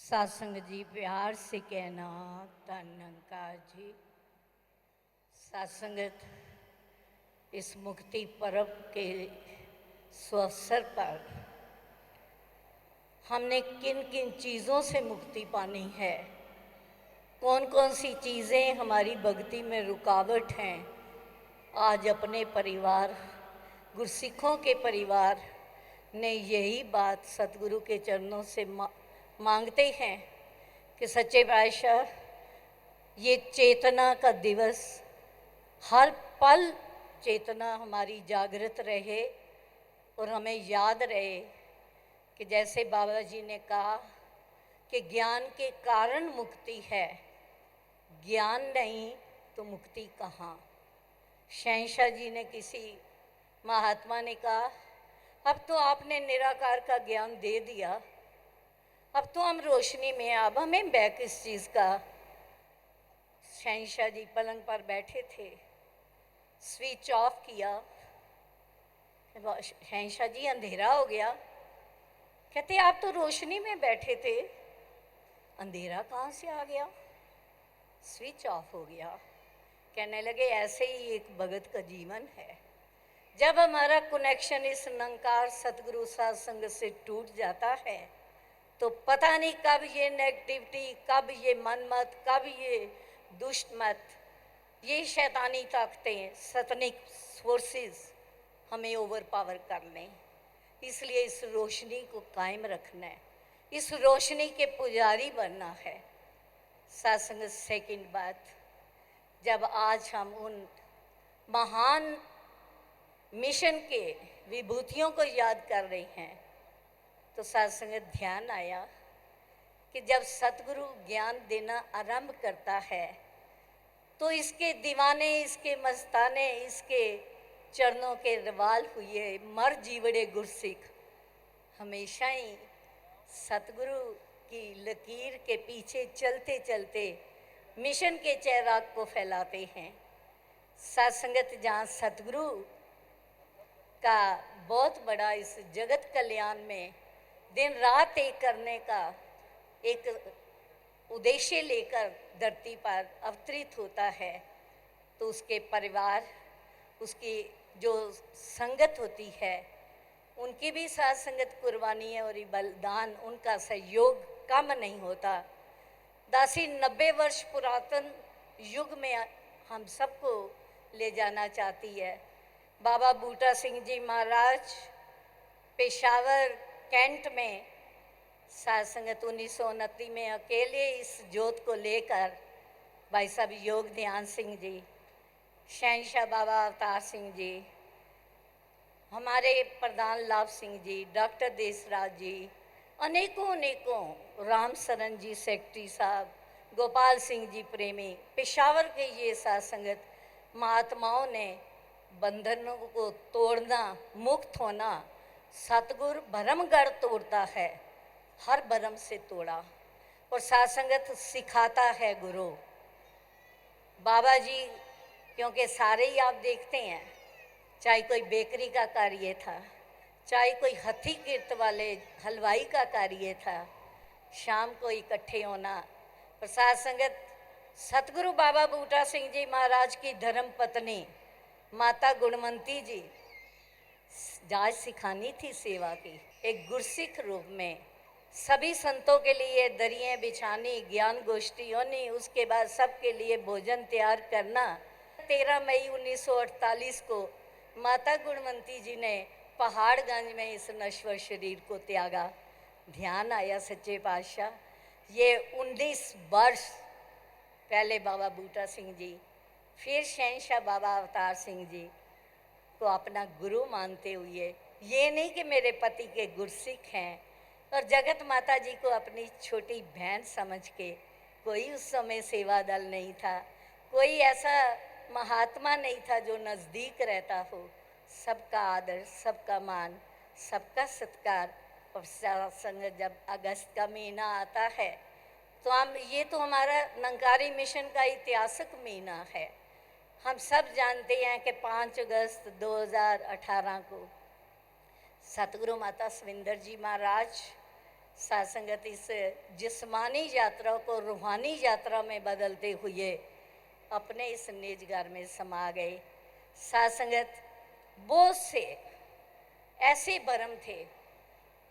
सत्संग जी प्यार से कहना धन निरंकार जी। सत्संगत इस मुक्ति पर्व के सुअवसर पर हमने किन किन चीज़ों से मुक्ति पानी है, कौन कौन सी चीज़ें हमारी भक्ति में रुकावट हैं, आज अपने परिवार गुरसिखों के परिवार ने यही बात सतगुरु के चरणों से मांगते हैं कि सच्चे पातशाह ये चेतना का दिवस हर पल चेतना हमारी जागृत रहे और हमें याद रहे कि जैसे बाबा जी ने कहा कि ज्ञान के कारण मुक्ति है, ज्ञान नहीं तो मुक्ति कहाँ। शहंशाह जी ने किसी महात्मा ने कहा अब तो आपने निराकार का ज्ञान दे दिया, अब तो हम रोशनी में, अब हमें बैक इस चीज़ का। शहंशाह जी पलंग पर बैठे थे, स्विच ऑफ किया, शहंशाह जी अंधेरा हो गया। कहते आप तो रोशनी में बैठे थे, अंधेरा कहाँ से आ गया, स्विच ऑफ हो गया। कहने लगे ऐसे ही एक भगत का जीवन है, जब हमारा कनेक्शन इस निरंकार सतगुरु सत्संग से टूट जाता है तो पता नहीं कब ये नेगेटिविटी, कब ये मनमत, कब ये दुष्ट मत, ये शैतानी ताकतें, सतनिक फोर्सेस हमें ओवर पावर कर लें। इसलिए इस रोशनी को कायम रखना है, इस रोशनी के पुजारी बनना है। सत्संग सेकंड बात, जब आज हम उन महान मिशन के विभूतियों को याद कर रहे हैं तो सत्संग ध्यान आया कि जब सतगुरु ज्ञान देना आरंभ करता है तो इसके दीवाने, इसके मस्ताने, इसके चरणों के रवाल हुए मर जीवड़े गुरसिख हमेशा ही सतगुरु की लकीर के पीछे चलते चलते मिशन के चैराग को फैलाते हैं। सत्संगत जहाँ सतगुरु का बहुत बड़ा इस जगत कल्याण में दिन रात एक करने का एक उद्देश्य लेकर धरती पर अवतरित होता है तो उसके परिवार, उसकी जो संगत होती है, उनकी भी साथ संगत कुर्बानी है और बलिदान, उनका सहयोग कम नहीं होता। दासी 90 वर्ष पुरातन युग में हम सबको ले जाना चाहती है। बाबा बूटा सिंह जी महाराज पेशावर कैंट में साथ संगत 1929 में अकेले इस जोत को लेकर भाई साहब योग ध्यान सिंह जी, शहंशाह बाबा अवतार सिंह जी, हमारे प्रधान लाभ सिंह जी, डॉक्टर देसराज जी, अनेकों अनेकों, राम सरन जी सेक्रेटरी साहब, गोपाल सिंह जी प्रेमी, पेशावर के ये साथ संगत महात्माओं ने बंधनों को तोड़ना, मुक्त होना। सतगुरु भरमगढ़ तोड़ता है, हर भरम से तोड़ा, और सत्संगत सिखाता है गुरु। बाबा जी क्योंकि सारे ही आप देखते हैं, चाहे कोई बेकरी का कार्य था, चाहे कोई हथी किरत वाले हलवाई का कार्य था, शाम को इकट्ठे होना। और सत्संगत सतगुरु बाबा बूटा सिंह जी महाराज की धर्म पत्नी माता गुणवंती जी जाच सिखानी थी सेवा की, एक गुरसिख रूप में सभी संतों के लिए दरियाँ बिछानी, ज्ञान गोष्ठी होनी, उसके बाद सबके लिए भोजन तैयार करना। 13 मई 1948 को माता गुणवंती जी ने पहाड़गंज में इस नश्वर शरीर को त्यागा। ध्यान आया सच्चे पातशाह, ये 19 वर्ष पहले बाबा बूटा सिंह जी, फिर शहंशाह बाबा अवतार सिंह जी को अपना गुरु मानते हुए, ये नहीं कि मेरे पति के गुरसिख हैं, और जगत माता जी को अपनी छोटी बहन समझ के, कोई उस समय सेवा दल नहीं था, कोई ऐसा महात्मा नहीं था जो नज़दीक रहता हो। सबका आदर, सबका मान, सबका सत्कार। और संगत जब अगस्त का महीना आता है तो हम, ये तो हमारा निरंकारी मिशन का ऐतिहासिक महीना है। हम सब जानते हैं कि 5 अगस्त 2018 को सतगुरु माता सविंदर जी महाराज साथ संगत इस जिस्मानी यात्रा को रूहानी यात्रा में बदलते हुए अपने इस निज घर में समा गए। साथ संगत बहुत से ऐसे भरम थे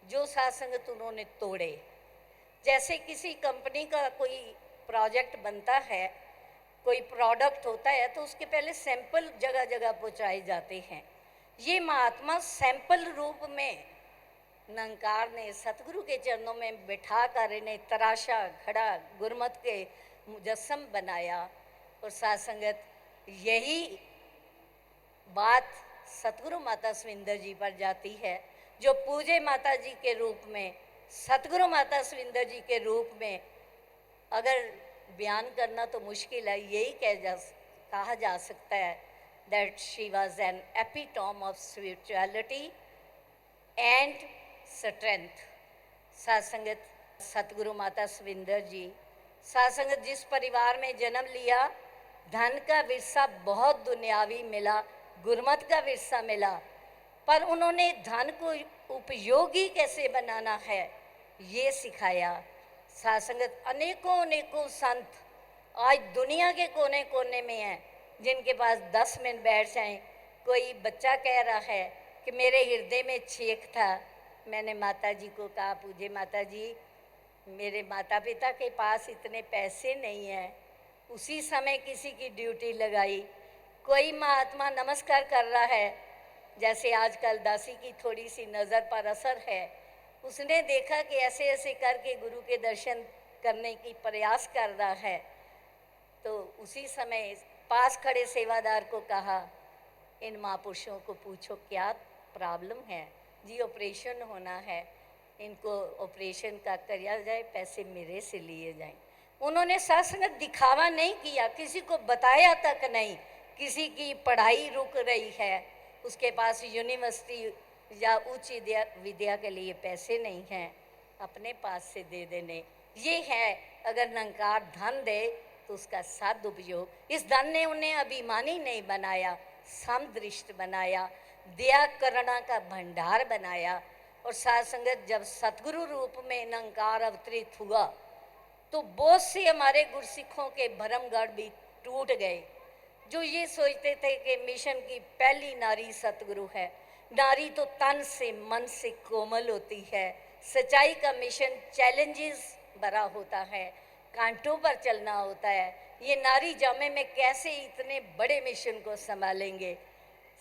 जो साथ संगत उन्होंने तोड़े। जैसे किसी कंपनी का कोई प्रोजेक्ट बनता है, कोई प्रोडक्ट होता है, तो उसके पहले सैंपल जगह जगह पहुंचाए जाते हैं। ये महात्मा सैंपल रूप में निरंकार ने सतगुरु के चरणों में बिठा कर इन्हें तराशा, घड़ा, गुरमत के मुजस्सम बनाया। और साथ संगत यही बात सतगुरु माता सविंदर जी पर जाती है, जो पूजे माता जी के रूप में, सतगुरु माता सविंदर जी के रूप में अगर बयान करना तो मुश्किल है। यही कहा जा सकता है that she was an epitome of spirituality and strength. साथ संगत सतगुरु माता सविंदर जी, साथ संगत जिस परिवार में जन्म लिया, धन का विरसा बहुत दुनियावी मिला, गुरमत का विरसा मिला, पर उन्होंने धन को उपयोगी कैसे बनाना है ये सिखाया। साथ संगत अनेकों अनेकों संत आज दुनिया के कोने कोने में हैं, जिनके पास 10 मिनट बैठ जाएं। कोई बच्चा कह रहा है कि मेरे हृदय में छेक था, मैंने माता जी को कहा, पूजे माता जी मेरे माता पिता के पास इतने पैसे नहीं हैं। उसी समय किसी की ड्यूटी लगाई। कोई महात्मा नमस्कार कर रहा है, जैसे आजकल दासी की थोड़ी सी नज़र पर असर है, उसने देखा कि ऐसे ऐसे करके गुरु के दर्शन करने की प्रयास कर रहा है, तो उसी समय पास खड़े सेवादार को कहा, इन महापुरुषों को पूछो क्या प्रॉब्लम है जी, ऑपरेशन होना है, इनको ऑपरेशन का किया जाए, पैसे मेरे से लिए जाएं। उन्होंने साथ संगत दिखावा नहीं किया, किसी को बताया तक नहीं। किसी की पढ़ाई रुक रही है, उसके पास यूनिवर्सिटी या उच्च विद्या के लिए पैसे नहीं हैं, अपने पास से दे देने। ये है, अगर निरंकार धन दे तो उसका सदुपयोग। इस धन ने उन्हें अभिमानी नहीं बनाया, समदृष्ट बनाया, दया करुणा का भंडार बनाया। और साथ संगत जब सतगुरु रूप में निरंकार अवतरित हुआ तो बहुत से हमारे गुरसिखों के भरमगढ़ भी टूट गए, जो ये सोचते थे कि मिशन की पहली नारी सतगुरु है। नारी तो तन से मन से कोमल होती है। सच्चाई का मिशन चैलेंजेस भरा होता है, कांटों पर चलना होता है। ये नारी जामे में कैसे इतने बड़े मिशन को संभालेंगे।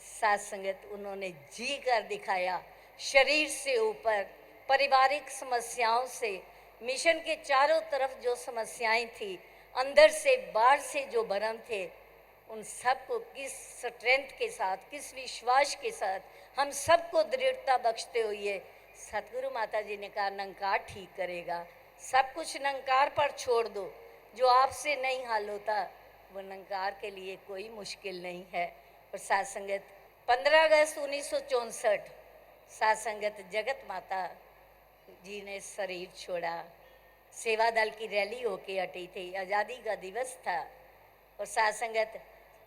साथ संगत उन्होंने जी कर दिखाया। शरीर से ऊपर पारिवारिक समस्याओं से, मिशन के चारों तरफ जो समस्याएं थी, अंदर से बाहर से जो भरम थे, उन सबको किस स्ट्रेंथ के साथ, किस विश्वास के साथ, हम सबको दृढ़ता बख्शते हुए सतगुरु माता जी ने कहा निरंकार ठीक करेगा। सब कुछ निरंकार पर छोड़ दो, जो आपसे नहीं हल होता वो निरंकार के लिए कोई मुश्किल नहीं है। और साथ संगत 15 अगस्त 1964 साथ संगत जगत माता जी ने शरीर छोड़ा। सेवा दल की रैली होके हटी थी, आज़ादी का दिवस था। और साथ संगत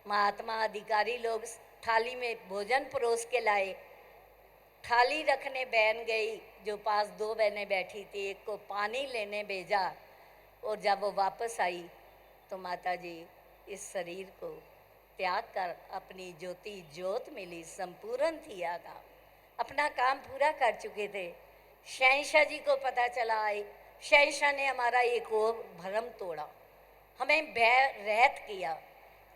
महात्मा अधिकारी लोग थाली में भोजन परोस के लाए, थाली रखने बहन गई, जो पास 2 बहनें बैठी थी, एक को पानी लेने भेजा। और जब वो वापस आई तो माता जी इस शरीर को त्याग कर अपनी ज्योति ज्योत मिली, संपूर्ण थी आगा, अपना काम पूरा कर चुके थे। शहंशाह जी को पता चला, आई शहंशाह ने हमारा एक और भरम तोड़ा, हमें भय रहित किया।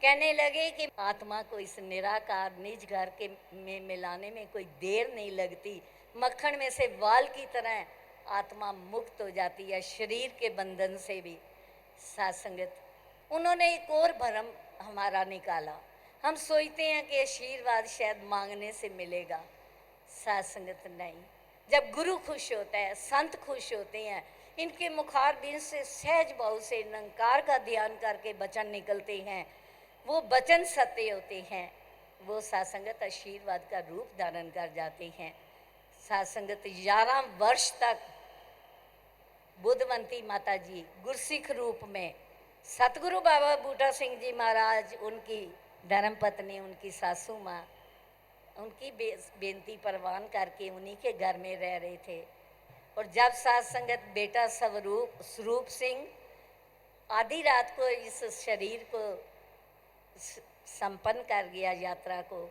कहने लगे कि आत्मा को इस निराकार निज घर के में मिलाने में कोई देर नहीं लगती, मक्खन में से वाल की तरह आत्मा मुक्त हो जाती है, शरीर के बंधन से भी। साथ संगत उन्होंने एक और भरम हमारा निकाला। हम सोचते हैं कि आशीर्वाद शायद मांगने से मिलेगा। साथ संगत नहीं, जब गुरु खुश होता है, संत खुश होते हैं, इनके मुखारबिन से सहज भाव से निरंकार का ध्यान करके वचन निकलते हैं, वो वचन सत्य होते हैं, वो साथ संगत आशीर्वाद का रूप धारण कर जाते हैं। साथ संगत 11 वर्ष तक बुद्धवंती माता जी गुरसिख रूप में, सतगुरु बाबा बूटा सिंह जी महाराज, उनकी धर्मपत्नी, उनकी सासू माँ, उनकी बेनती परवान करके उन्हीं के घर में रह रहे थे। और जब साथ संगत बेटा स्वरूप सिंह आधी रात को इस शरीर को संपन्न कर गया यात्रा को,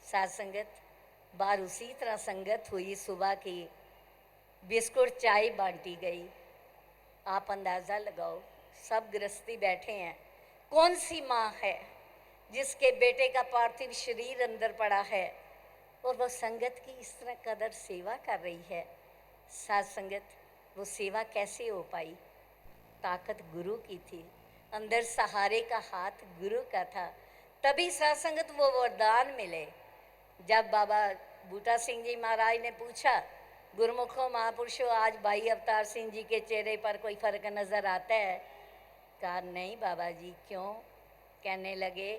साथ संगत बाहर उसी तरह संगत हुई, सुबह की बिस्कुट चाय बांटी गई। आप अंदाज़ा लगाओ, सब गृहस्थी बैठे हैं, कौन सी माँ है जिसके बेटे का पार्थिव शरीर अंदर पड़ा है और वह संगत की इस तरह कदर सेवा कर रही है। साथ संगत वो सेवा कैसे हो पाई? ताकत गुरु की थी, अंदर सहारे का हाथ गुरु का था, तभी साथ संगत वो वरदान मिले। जब बाबा बूटा सिंह जी महाराज ने पूछा, गुरुमुखों महापुरुषों, आज भाई अवतार सिंह जी के चेहरे पर कोई फर्क नज़र आता है? कहा नहीं बाबा जी, क्यों? कहने लगे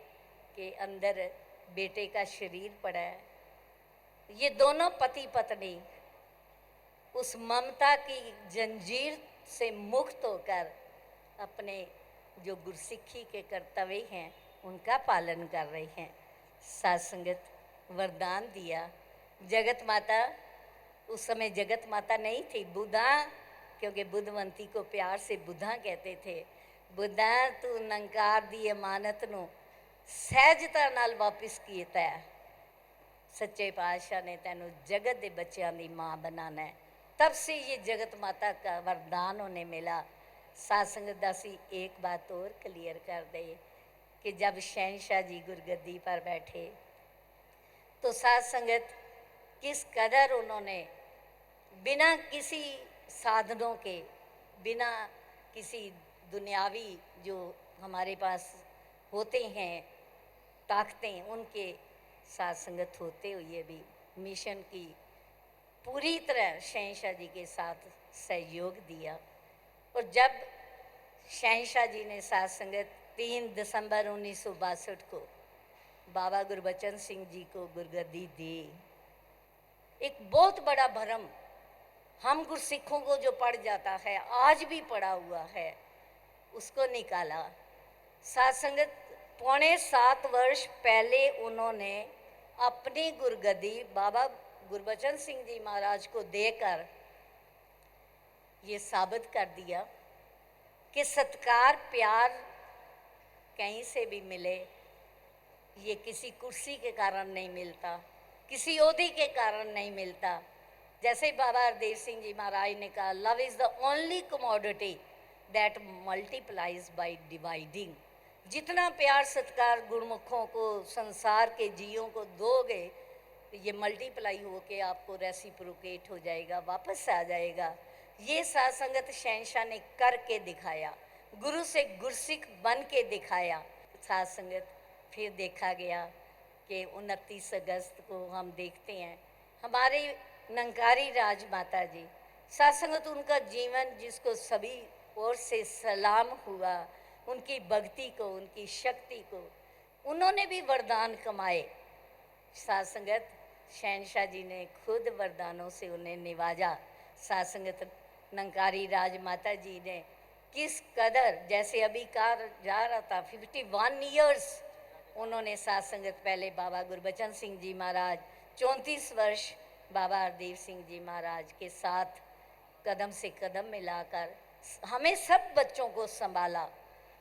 कि अंदर बेटे का शरीर पड़ा है। ये दोनों पति पत्नी उस ममता की जंजीर से मुक्त होकर अपने जो गुरसिक्खी के कर्तव्य हैं उनका पालन कर रहे हैं। साथ संगत वरदान दिया। जगत माता, उस समय जगत माता नहीं थी, बुद्धा, क्योंकि बुद्धवंती को प्यार से बुद्धा कहते थे। बुद्धा तू नंकार दी अमानत नू सहजता नाल वापिस कीता है। सच्चे पातशाह ने तेनू जगत के बच्चों की माँ बनाना है। तब से ये जगत माता का वरदान उन्हें मिला। साथ संगत दासी एक बात और क्लियर कर दे कि जब शहनशाह जी गुरगद्दी पर बैठे तो साथ संगत किस कदर उन्होंने बिना किसी साधनों के, बिना किसी दुनियावी जो हमारे पास होते हैं ताकतें, उनके साथ संगत होते हुए भी मिशन की पूरी तरह शहनशाह जी के साथ सहयोग दिया। और जब शहनशाह जी ने साथ संगत 3 दिसंबर 1962 को बाबा गुरबचन सिंह जी को गुरगद्दी दी, एक बहुत बड़ा भरम हम गुरसिखों को जो पड़ जाता है, आज भी पड़ा हुआ है, उसको निकाला। साथ संगत 6.25 वर्ष पहले उन्होंने अपनी गुरगद्दी बाबा गुरबचन सिंह जी महाराज को देकर ये साबित कर दिया कि सत्कार प्यार कहीं से भी मिले, ये किसी कुर्सी के कारण नहीं मिलता, किसी ओहदे के कारण नहीं मिलता। जैसे बाबा हरदेव सिंह जी महाराज ने कहा, love is the only commodity that multiplies by dividing. जितना प्यार सत्कार गुरमुखों को, संसार के जीवों को दोगे, ये मल्टीप्लाई होके आपको रेसिप्रोकेट हो जाएगा, वापस आ जाएगा। ये साथ संगत शहनशाह ने करके दिखाया, गुरु से गुरसिख बन के दिखाया। साथ संगत फिर देखा गया कि 29 अगस्त को हम देखते हैं हमारे नंकारी राजमाता जी, साथ संगत उनका जीवन जिसको सभी ओर से सलाम हुआ, उनकी भक्ति को, उनकी शक्ति को, उन्होंने भी वरदान कमाए। साथ संगत शहनशाह जी ने खुद वरदानों से उन्हें निवाजा। साथ संगत नंकारी राजमाता जी ने किस कदर, जैसे अभी कहा जा रहा था, 51 ईयर्स उन्होंने साथ संगत पहले बाबा गुरबचन सिंह जी महाराज, 34 वर्ष बाबा हरदेव सिंह जी महाराज के साथ कदम से कदम मिलाकर हमें सब बच्चों को संभाला।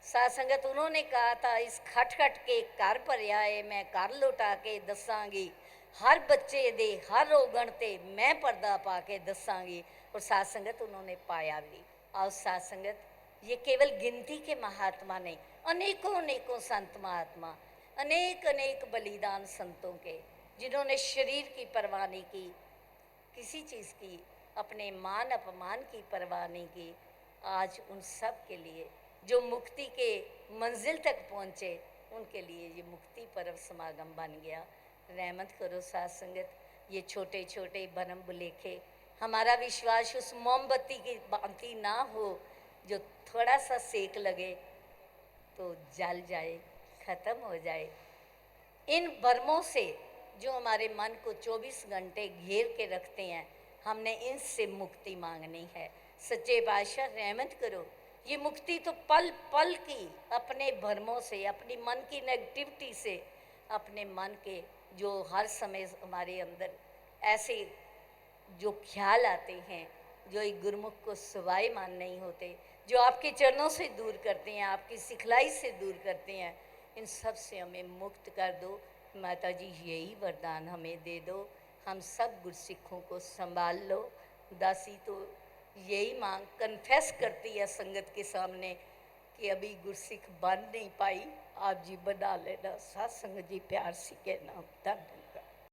साथ संगत उन्होंने कहा था, इस खटखट के घर भरिया है मैं घर लुटा के दसांगी, हर बच्चे दे हर रोगण ते मैं पर्दा पा के दसांगी। और साथ संगत उन्होंने पाया भी। और साथ संगत ये केवल गिनती के महात्मा नहीं, अनेकों अनेकों संत महात्मा, अनेक अनेक बलिदान संतों के, जिन्होंने शरीर की परवाह नहीं की, किसी चीज़ की, अपने मान अपमान की परवाह नहीं की। आज उन सब के लिए जो मुक्ति के मंजिल तक पहुँचे, उनके लिए ये मुक्ति पर्व समागम बन गया। रहमत करो साथ संगत, ये छोटे छोटे भरम बुलेखे, हमारा विश्वास उस मोमबत्ती की भांति ना हो जो थोड़ा सा सेक लगे तो जल जाए, ख़त्म हो जाए। इन भरमों से जो हमारे मन को 24 घंटे घेर के रखते हैं, हमने इनसे मुक्ति मांगनी है। सच्चे बादशाह रहमत करो, ये मुक्ति तो पल पल की, अपने भरमों से, अपनी मन की नेगेटिविटी से, अपने मन के जो हर समय हमारे अंदर ऐसे जो ख्याल आते हैं, जो एक गुरुमुख को सिवाय मान नहीं होते, जो आपके चरणों से दूर करते हैं, आपकी सिखलाई से दूर करते हैं, इन सब से हमें मुक्त कर दो माता जी, यही वरदान हमें दे दो। हम सब गुरसिखों को संभाल लो। दासी तो यही मांग कन्फेस करती है संगत के सामने कि अभी गुरसिख बन नहीं पाई, आप जी बना लेना। सात संगत जी प्यार सी कहना। धन्यवाद।